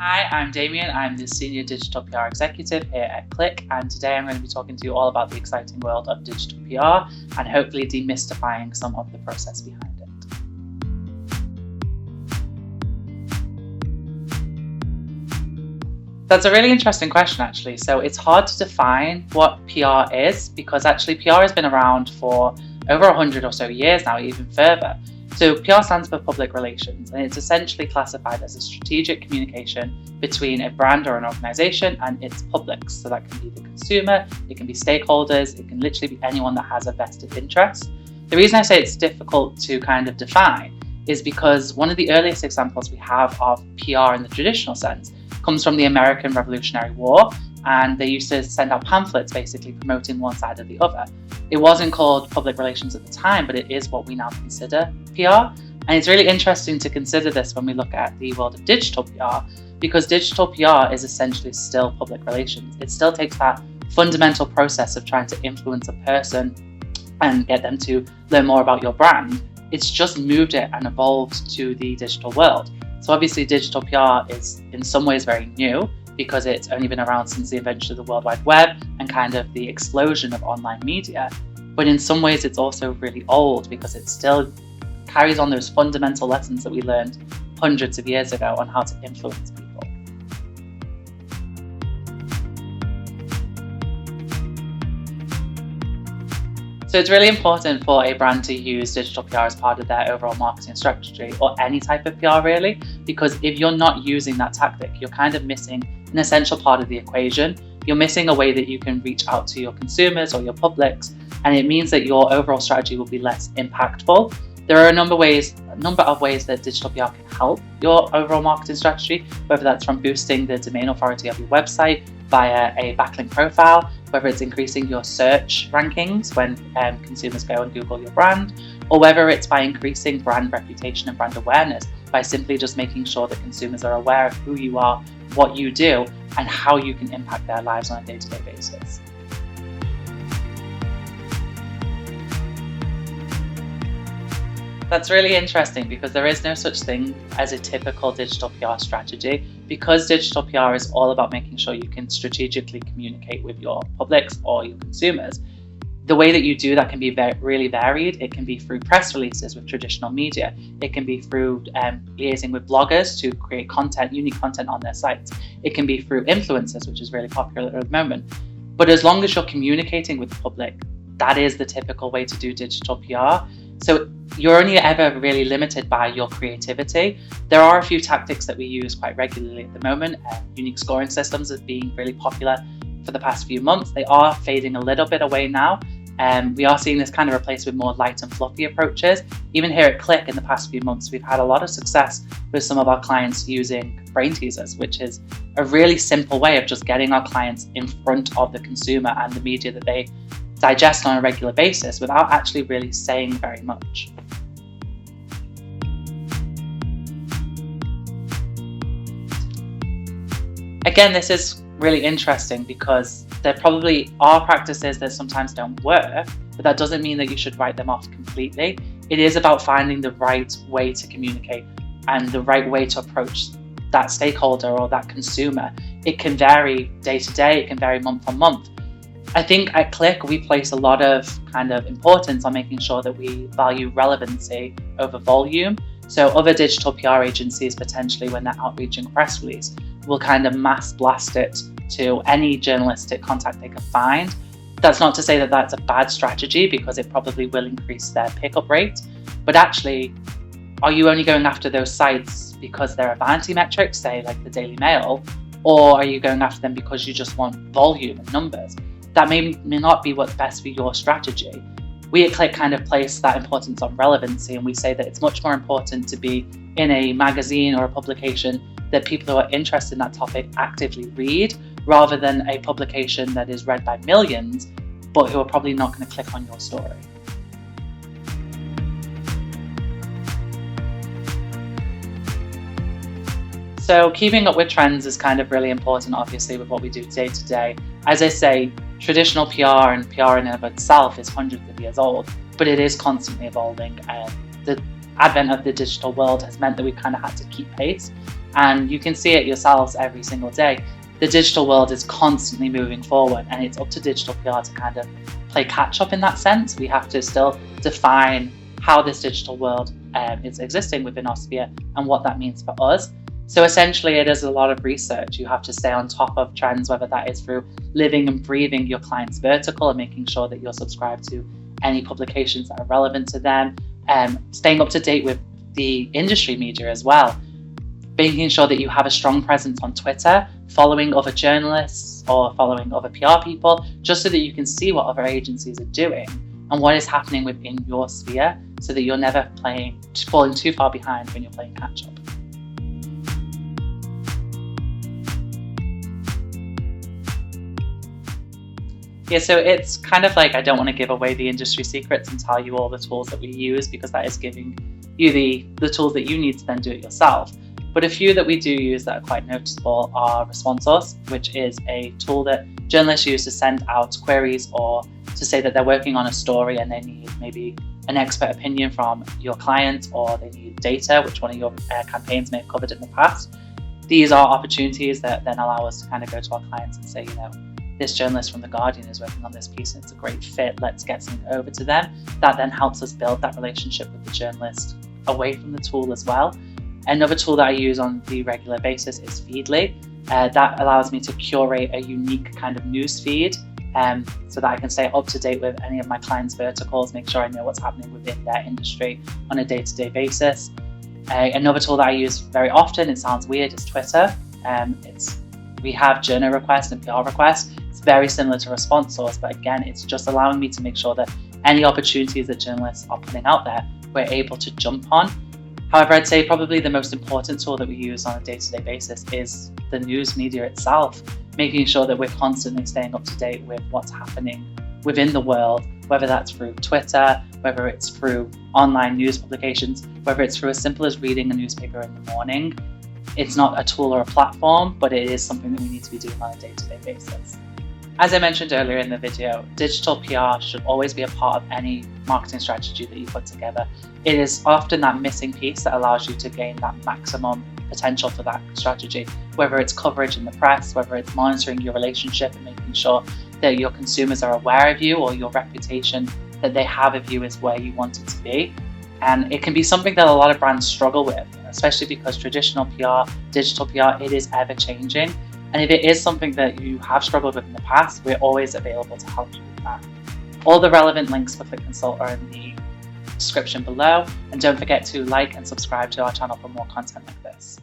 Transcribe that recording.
Hi, I'm Damien. I'm the Senior Digital PR Executive here at Click, and today I'm going to be talking to you all about the exciting world of digital PR and hopefully demystifying some of the process behind it. That's a really interesting question, actually. So it's hard to define what PR is because actually PR has been around for over 100 or so years now, even further. So PR stands for public relations, and it's essentially classified as a strategic communication between a brand or an organization and its publics. So that can be the consumer, it can be stakeholders, it can literally be anyone that has a vested interest. The reason I say it's difficult to kind of define is because one of the earliest examples we have of PR in the traditional sense comes from the American Revolutionary War, and they used to send out pamphlets basically promoting one side or the other. It wasn't called public relations at the time, but it is what we now consider PR. And it's really interesting to consider this when we look at the world of digital PR, because digital PR is essentially still public relations. It still takes that fundamental process of trying to influence a person and get them to learn more about your brand. It's just moved it and evolved to the digital world. So obviously digital PR is in some ways very new, because it's only been around since the invention of the World Wide Web and kind of the explosion of online media. But in some ways it's also really old because it still carries on those fundamental lessons that we learned hundreds of years ago on how to influence people. So it's really important for a brand to use digital PR as part of their overall marketing strategy, or any type of PR really, because if you're not using that tactic, you're kind of missing an essential part of the equation. You're missing a way that you can reach out to your consumers or your publics, and it means that your overall strategy will be less impactful. There are a number of ways that digital PR can help your overall marketing strategy, whether that's from boosting the domain authority of your website via a backlink profile, whether it's increasing your search rankings when consumers go and Google your brand, or whether it's by increasing brand reputation and brand awareness by simply just making sure that consumers are aware of who you are, what you do, and how you can impact their lives on a day-to-day basis. That's really interesting because there is no such thing as a typical digital PR strategy, because digital PR is all about making sure you can strategically communicate with your publics or your consumers. The way that you do that can be really varied. It can be through press releases with traditional media. It can be through liaising with bloggers to create content, unique content on their sites. It can be through influencers, which is really popular at the moment. But as long as you're communicating with the public, that is the typical way to do digital PR. So you're only ever really limited by your creativity. There are a few tactics that we use quite regularly at the moment. Unique scoring systems have been really popular for the past few months. They are fading a little bit away now. We are seeing this kind of replaced with more light and fluffy approaches. Even here at Click in the past few months, we've had a lot of success with some of our clients using brain teasers, which is a really simple way of just getting our clients in front of the consumer and the media that they digest on a regular basis without actually really saying very much. Again, this is really interesting because there probably are practices that sometimes don't work, but that doesn't mean that you should write them off completely. It is about finding the right way to communicate and the right way to approach that stakeholder or that consumer. It can vary day to day, it can vary month on month. I think at Click, we place a lot of kind of importance on making sure that we value relevancy over volume. So other digital PR agencies, potentially when they're outreaching a press release, will kind of mass blast it to any journalistic contact they can find. That's not to say that that's a bad strategy, because it probably will increase their pickup rate. But actually, are you only going after those sites because they're a vanity metric, say like the Daily Mail, or are you going after them because you just want volume and numbers? That may not be what's best for your strategy. We at Click kind of place that importance on relevancy, and we say that it's much more important to be in a magazine or a publication that people who are interested in that topic actively read, rather than a publication that is read by millions, but who are probably not going to click on your story. So keeping up with trends is kind of really important, obviously, with what we do day to day. As I say, traditional PR and PR in and of itself is hundreds of years old, but it is constantly evolving. The advent of the digital world has meant that we kind of had to keep pace. And you can see it yourselves every single day. The digital world is constantly moving forward, and it's up to digital PR to kind of play catch up in that sense. We have to still define how this digital world is existing within our sphere and what that means for us. So essentially, it is a lot of research. You have to stay on top of trends, whether that is through living and breathing your client's vertical and making sure that you're subscribed to any publications that are relevant to them, staying up to date with the industry media as well, making sure that you have a strong presence on Twitter, following other journalists or following other PR people, just so that you can see what other agencies are doing and what is happening within your sphere, so that you're never falling too far behind when you're playing catch up. Yeah, so it's kind of like, I don't want to give away the industry secrets and tell you all the tools that we use, because that is giving you the tools that you need to then do it yourself. But a few that we do use that are quite noticeable are Response Source, which is a tool that journalists use to send out queries or to say that they're working on a story and they need maybe an expert opinion from your client, or they need data, which one of your campaigns may have covered in the past. These are opportunities that then allow us to kind of go to our clients and say, this journalist from The Guardian is working on this piece and it's a great fit, let's get something over to them. That then helps us build that relationship with the journalist away from the tool as well. Another tool that I use on the regular basis is Feedly. That allows me to curate a unique kind of news feed, so that I can stay up to date with any of my clients' verticals, make sure I know what's happening within their industry on a day-to-day basis. Another tool that I use very often, it sounds weird, is Twitter. We have journal requests and PR requests. It's very similar to Response Source, but again, it's just allowing me to make sure that any opportunities that journalists are putting out there, we're able to jump on. However, I'd say probably the most important tool that we use on a day-to-day basis is the news media itself, making sure that we're constantly staying up to date with what's happening within the world, whether that's through Twitter, whether it's through online news publications, whether it's through as simple as reading a newspaper in the morning. It's not a tool or a platform, but it is something that we need to be doing on a day-to-day basis. As I mentioned earlier in the video, digital PR should always be a part of any marketing strategy that you put together. It is often that missing piece that allows you to gain that maximum potential for that strategy, whether it's coverage in the press, whether it's monitoring your relationship and making sure that your consumers are aware of you, or your reputation that they have of you is where you want it to be. And it can be something that a lot of brands struggle with, especially because traditional PR, digital PR, it is ever changing. And if it is something that you have struggled with in the past, we're always available to help you with that. All the relevant links for Click Consult are in the description below. And don't forget to like and subscribe to our channel for more content like this.